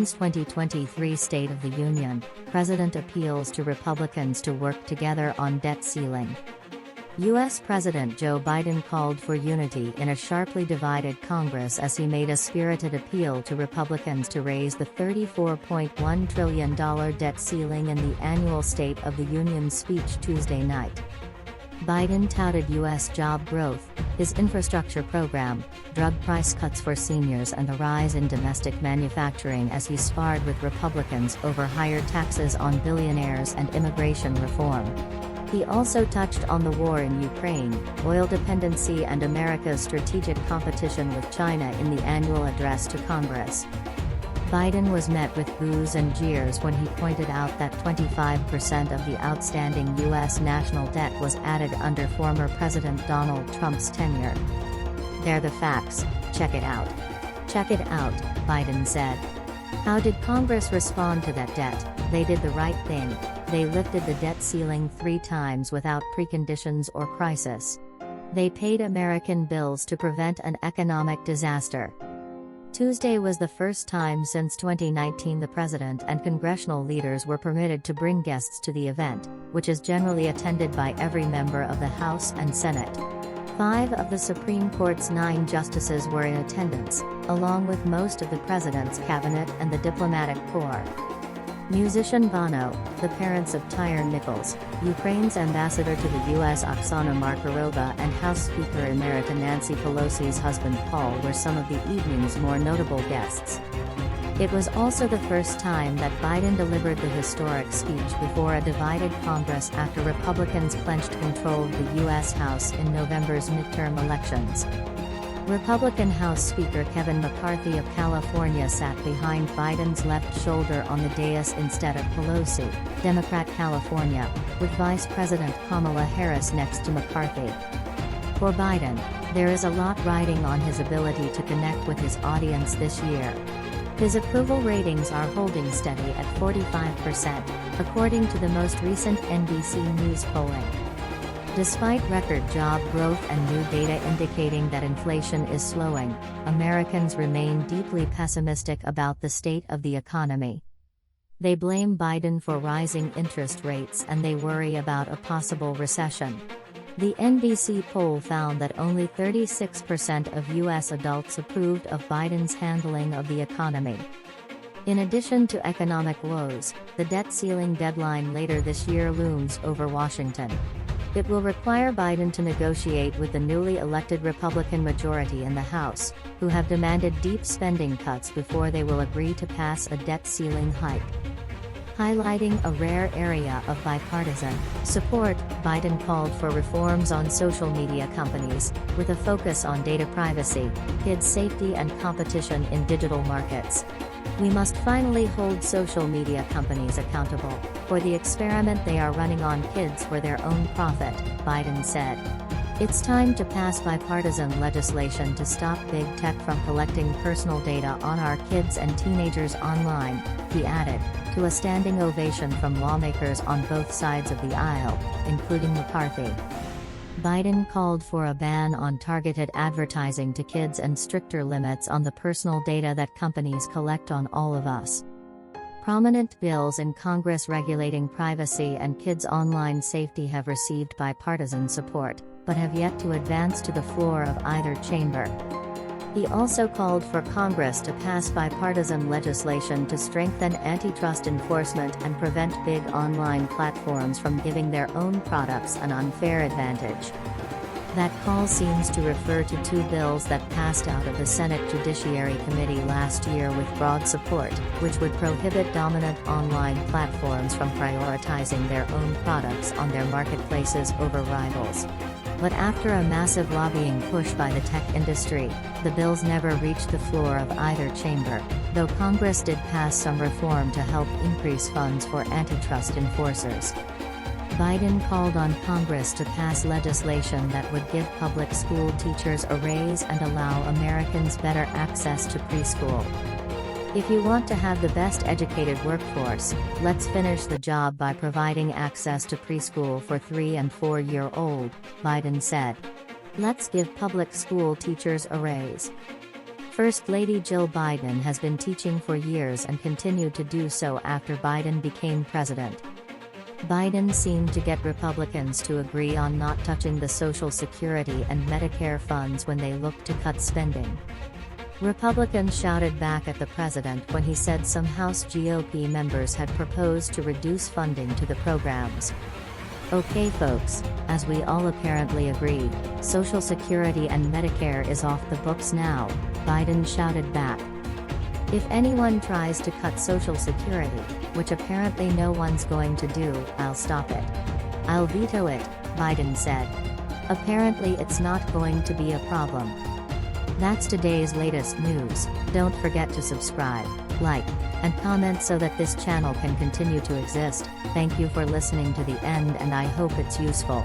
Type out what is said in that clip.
Biden's 2023 State of the Union, President appeals to Republicans to work together on debt ceiling. U.S. President Joe Biden called for unity in a sharply divided Congress as he made a spirited appeal to Republicans to raise the $34.1 trillion debt ceiling in the annual State of the Union speech Tuesday night. Biden touted U.S. job growth, his infrastructure program, drug price cuts for seniors and a rise in domestic manufacturing as he sparred with Republicans over higher taxes on billionaires and immigration reform. He also touched on the war in Ukraine, oil dependency and America's strategic competition with China in the annual address to Congress. Biden was met with boos and jeers when he pointed out that 25% of the outstanding U.S. national debt was added under former President Donald Trump's tenure. "They're the facts, check it out. Check it out," Biden said. How did Congress respond to that debt? They did the right thing. They lifted the debt ceiling 3 times without preconditions or crisis. They paid American bills to prevent an economic disaster. Tuesday was the first time since 2019 the president and congressional leaders were permitted to bring guests to the event, which is generally attended by every member of the House and Senate. 5 of the Supreme Court's 9 justices were in attendance, along with most of the president's cabinet and the diplomatic corps. Musician Bono, the parents of Tyre Nichols, Ukraine's ambassador to the U.S. Oksana Markarova and House Speaker Emerita Nancy Pelosi's husband Paul were some of the evening's more notable guests. It was also the first time that Biden delivered the historic speech before a divided Congress after Republicans clinched control of the U.S. House in November's midterm elections. Republican House Speaker Kevin McCarthy of California sat behind Biden's left shoulder on the dais instead of Pelosi, Democrat California, with Vice President Kamala Harris next to McCarthy. For Biden, there is a lot riding on his ability to connect with his audience this year. His approval ratings are holding steady at 45%, according to the most recent NBC News polling. Despite record job growth and new data indicating that inflation is slowing, Americans remain deeply pessimistic about the state of the economy. They blame Biden for rising interest rates and they worry about a possible recession. The NBC poll found that only 36% of U.S. adults approved of Biden's handling of the economy. In addition to economic woes, the debt ceiling deadline later this year looms over Washington. It will require Biden to negotiate with the newly elected Republican majority in the House, who have demanded deep spending cuts before they will agree to pass a debt ceiling hike. Highlighting a rare area of bipartisan support, Biden called for reforms on social media companies, with a focus on data privacy, kids' safety and competition in digital markets. "We must finally hold social media companies accountable for the experiment they are running on kids for their own profit," Biden said. "It's time to pass bipartisan legislation to stop big tech from collecting personal data on our kids and teenagers online," he added, to a standing ovation from lawmakers on both sides of the aisle, including McCarthy. Biden called for a ban on targeted advertising to kids and stricter limits on the personal data that companies collect on all of us. Prominent bills in Congress regulating privacy and kids' online safety have received bipartisan support, but have yet to advance to the floor of either chamber. He also called for Congress to pass bipartisan legislation to strengthen antitrust enforcement and prevent big online platforms from giving their own products an unfair advantage. That call seems to refer to 2 bills that passed out of the Senate Judiciary Committee last year with broad support, which would prohibit dominant online platforms from prioritizing their own products on their marketplaces over rivals. But after a massive lobbying push by the tech industry, the bills never reached the floor of either chamber, though Congress did pass some reform to help increase funds for antitrust enforcers. Biden called on Congress to pass legislation that would give public school teachers a raise and allow Americans better access to preschool. "If you want to have the best educated workforce, let's finish the job by providing access to preschool for 3- and 4-year-old," Biden said. "Let's give public school teachers a raise." First Lady Jill Biden has been teaching for years and continued to do so after Biden became president. Biden seemed to get Republicans to agree on not touching the Social Security and Medicare funds when they looked to cut spending. Republicans shouted back at the president when he said some House GOP members had proposed to reduce funding to the programs. Okay folks, as we all apparently agree, Social Security and Medicare is off the books now, Biden shouted back. If anyone tries to cut Social Security, which apparently no one's going to do, I'll stop it. I'll veto it, Biden said. Apparently it's not going to be a problem. That's today's latest news. Don't forget to subscribe, like, and comment so that this channel can continue to exist. Thank you for listening to the end and I hope it's useful.